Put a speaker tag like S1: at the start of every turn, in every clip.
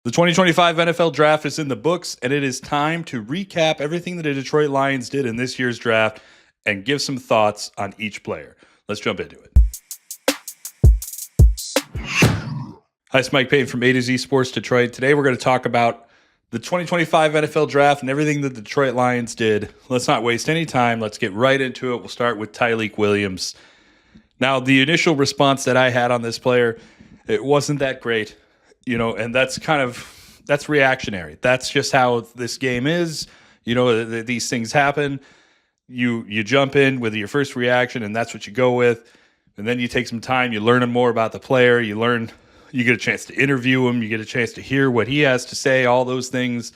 S1: The 2025 NFL Draft is in the books, and it is time to recap everything that the Detroit Lions did in this year's draft and give some thoughts on each player. Let's jump into it. Hi, it's Mike Payton from A to Z Sports Detroit. Today we're going to talk about the 2025 NFL Draft and everything that the Detroit Lions did. Let's not waste any time. Let's get right into it. We'll start with Tyreek Williams. Now, the initial response that I had on this player, it wasn't that great. And that's reactionary. That's just how this game is. These things happen. You jump in with your first reaction, and that's what you go with. And then you take some time. You learn more about the player. You get a chance to interview him. You get a chance to hear what he has to say, all those things.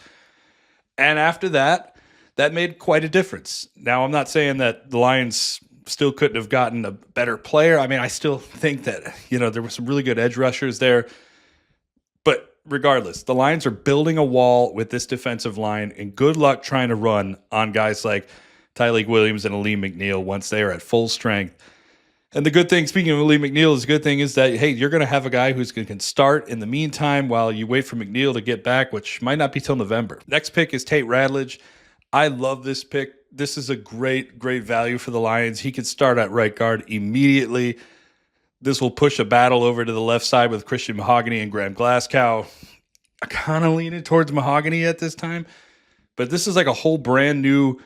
S1: And after that made quite a difference. Now, I'm not saying that the Lions still couldn't have gotten a better player. I mean, I still think that, there were some really good edge rushers there. But regardless, the Lions are building a wall with this defensive line, and good luck trying to run on guys like Tyreek Williams and Alim McNeill once they are at full strength. And the good thing, speaking of Alim McNeill, the good thing is that, hey, you're going to have a guy who's going to start in the meantime while you wait for McNeill to get back, which might not be till November. Next pick is Tate Rattlage. I love this pick. This is a great, great value for the Lions. He can start at right guard immediately. This will push a battle over to the left side with Christian Mahogany and Graham Glasgow. I kind of leaning towards Mahogany at this time, but this is like a whole brand new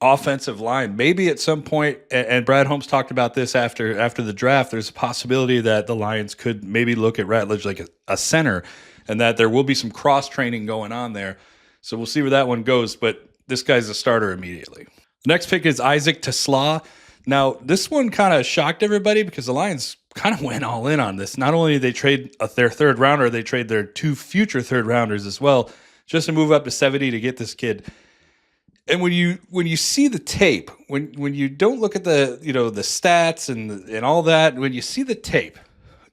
S1: offensive line. Maybe at some point, and Brad Holmes talked about this after the draft, there's a possibility that the Lions could maybe look at Rattlage like a center, and that there will be some cross-training going on there. So we'll see where that one goes, but this guy's a starter immediately. The next pick is Isaac Tlawson. Now, this one kind of shocked everybody because the Lions kind of went all in on this. Not only did they trade their third rounder, they trade their two future third rounders as well, just to move up to 70 to get this kid. And when you see the tape, when you don't look at the the stats and all that, when you see the tape,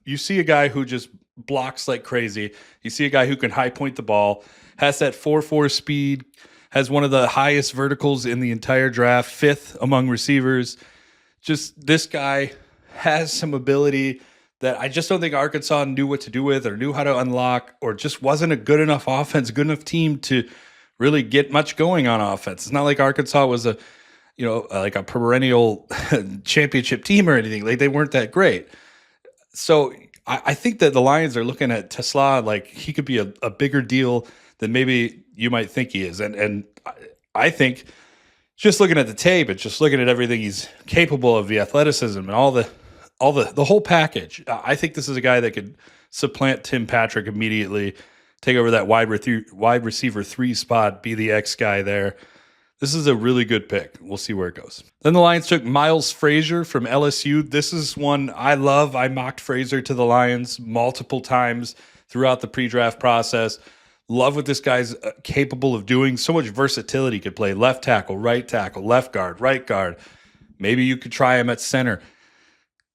S1: you see a guy who just blocks like crazy. You see a guy who can high point the ball, has that 4.4 speed, has one of the highest verticals in the entire draft, fifth among receivers. Just this guy has some ability that I just don't think Arkansas knew what to do with or knew how to unlock, or just wasn't a good enough offense, good enough team to really get much going on offense. It's not like Arkansas was a perennial championship team or anything. Like, they weren't that great. So I think that the Lions are looking at Tlawson like he could be a bigger deal than maybe you might think he is. And I think just looking at the tape and just looking at everything he's capable of, the athleticism and all the whole package, I think this is a guy that could supplant Tim Patrick immediately, take over that wide receiver 3 spot, be the X guy there. This is a really good pick. We'll see where it goes. Then the Lions took Miles Fraser from LSU. This is one I love. I mocked Fraser to the Lions multiple times throughout the pre-draft process. Love what this guy's capable of doing. So much versatility. Could play left tackle, left guard, right guard. Maybe you could try him at center.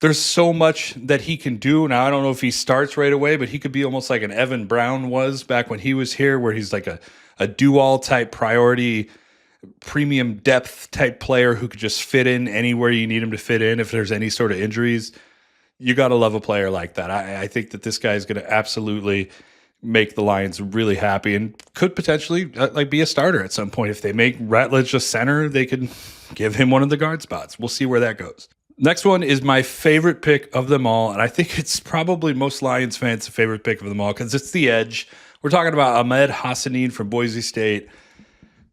S1: There's so much that he can do. Now, I don't know if he starts right away, but he could be almost like an Evan Brown was back when he was here, where he's like a do-all type priority, premium depth type player who could just fit in anywhere you need him to fit in if there's any sort of injuries. You got to love a player like that. I think that this guy is going to absolutely make the Lions really happy and could potentially be a starter at some point. If they make Rattlage a center, they could give him one of the guard spots. We'll see where that goes. Next one is my favorite pick of them all, and I think it's probably most Lions fans' favorite pick of them all because it's the edge. We're talking about Ahmed Hassan from Boise State.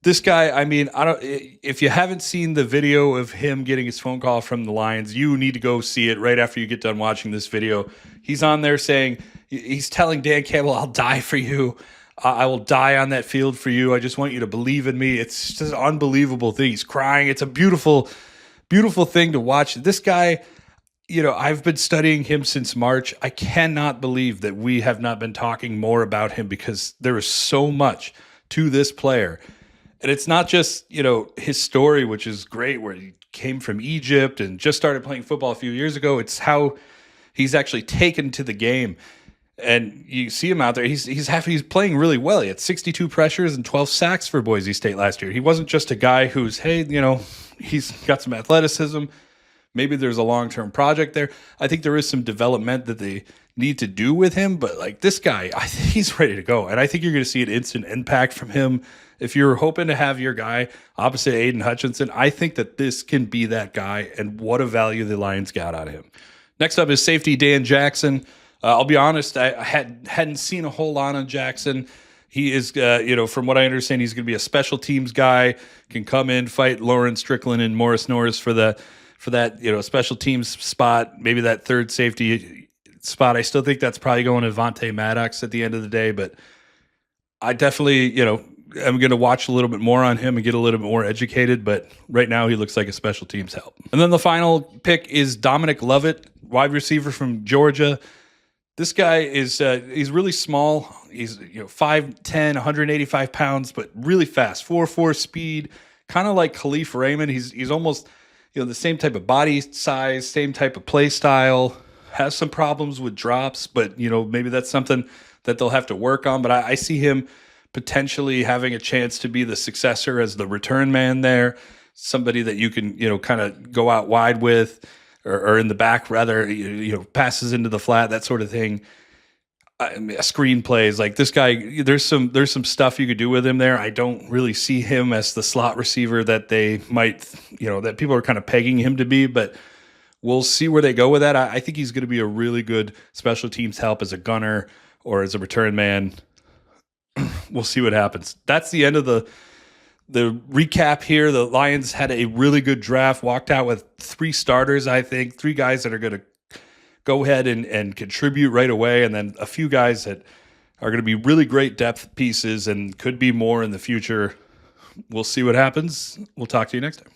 S1: This guy, I mean, if you haven't seen the video of him getting his phone call from the Lions, you need to go see it right after you get done watching this video. He's on there saying, he's telling Dan Campbell, "I'll die for you. I will die on that field for you. I just want you to believe in me." It's just an unbelievable thing. He's crying. It's a beautiful, beautiful thing to watch. This guy, I've been studying him since March. I cannot believe that we have not been talking more about him because there is so much to this player. And it's not just, his story, which is great, where he came from Egypt and just started playing football a few years ago. It's how he's actually taken to the game. And you see him out there. He's playing really well. He had 62 pressures and 12 sacks for Boise State last year. He wasn't just a guy who's, hey, he's got some athleticism, Maybe there's a long-term project there. I think there is some development that they need to do with him, but like this guy, I think he's ready to go. And I think you're going to see an instant impact from him. If you're hoping to have your guy opposite Aiden Hutchinson, I think that this can be that guy, and what a value the Lions got out of him. Next up is safety Dan Jackson. I'll be honest, I hadn't seen a whole lot on Jackson. He is, from what I understand, he's going to be a special teams guy, can come in, fight Lauren Strickland and Morris Norris for that, special teams spot, maybe that third safety spot. I still think that's probably going to Vontae Maddox at the end of the day, but I definitely, I'm going to watch a little bit more on him and get a little bit more educated, but right now he looks like a special teams help. And then the final pick is Dominic Love, wide receiver from Georgia. This guy is he's really small. He's 5'10", 185 pounds, but really fast, 4.4 speed, kind of like Khalif Raymond. He's almost the same type of body size, same type of play style. Has some problems with drops, but maybe that's something that they'll have to work on. But I see him potentially having a chance to be the successor as the return man there, somebody that you can kind of go out wide with. Or in the back, rather, passes into the flat, that sort of thing. Screen plays like this guy. There's some stuff you could do with him there. I don't really see him as the slot receiver that they might, that people are kind of pegging him to be. But we'll see where they go with that. I think he's going to be a really good special teams help as a gunner or as a return man. We'll see what happens. That's the end of the recap here. The Lions had a really good draft, walked out with 3 starters, I think, 3 guys that are going to go ahead and contribute right away, and then a few guys that are going to be really great depth pieces and could be more in the future. We'll see what happens. We'll talk to you next time.